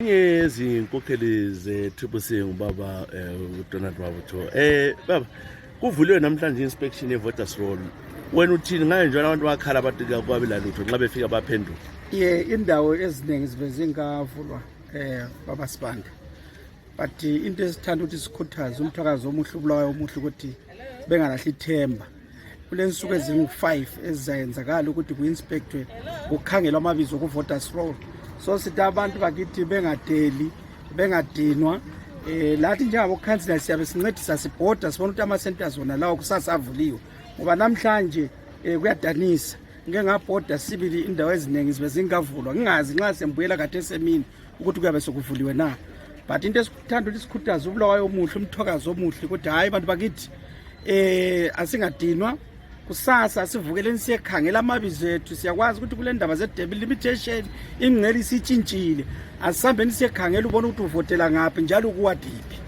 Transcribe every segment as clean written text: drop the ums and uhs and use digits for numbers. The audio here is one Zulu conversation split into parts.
Izinkokheli ze-Triple ubaba uDonald Mabutho. Baba, kuvuliwe namhlanje inspection ye-voters roll. Wena uthini ngaye njalo abantu bakhala bathi kwabe lalutho nxa befika baphenduka? Indawo eziningi zibe zingavulwa baba Sibanda. But into esithanda ukuthi sikhuthaze umthakazo omuhle ubulawayo omuhle ukuthi bengalahli ithemba. Kulensuku ezingu-5 ezizayenzakala ukuthi ku-inspectwe ukukhangelwa amabizo ku-voters roll. So sithi abantu bakithi bengadeli bengadinwa lathi njengabo councillor siyabe sincedisa sibhoda sibona ukuthi ama-centers wona lawo kusasa avuliwe ngoba namhlanje kuyadanisa ngeke ngabhoda sibili indawo eziningi zibe zingavulwa ngingazi nxa sembuyela kade esemini ukuthi kuyabe sokuvuliwe na. But into esikuthanda ukuthi sikhuthaze ubulawayo omuhle umthakazo omuhle ukuthi hayi bantu bakithi asingadinwa kusasa sivukeleni siyekhangela amabizo ethu siyakwazi ukuthi kule ndaba ze-debt limitation ingceli sitshintshile asihambeni siyekhangela ubona ukuthi uvotela ngaphi njalo kuwadiphi.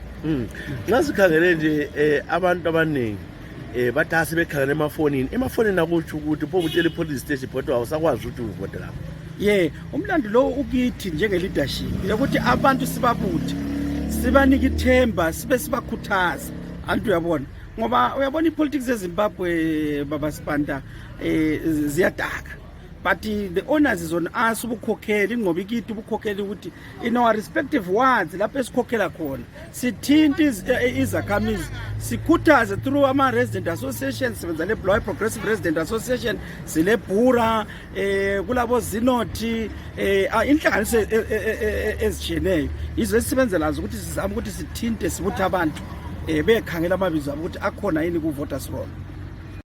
Nxa sikhangele nje abantu abaningi bathi asebekhangela emafonini akutsho ukuthi pho kutshela i-police station photo awusakwazi ukuthi uvotela ngaphi. Umlando lo ukithi njenge-leadership yokuthi abantu sibabuthe sibanike ithemba sibe sibakhuthaza antu uyabona ngoba uyabona ipolitics eZimbabwe baba Sibanda ziyadaka but the owners is on us ubukhokheli ngoba ikithi ubukhokheli ukuthi in our respective wards lapho esikhokhela khona sithinta izakhamizi sikhuthaze through ama-resident association sibenza le Blawayo Progressive Resident Association sile Bhura kulabo zinothi inhlanganiso ezitshiyeneyo yizo esisebenzelazo ukuthi sizame ukuthi sithinte sibuthe abantu bekhangela amabizo abo ukuthi akhona yini ku-voters roll.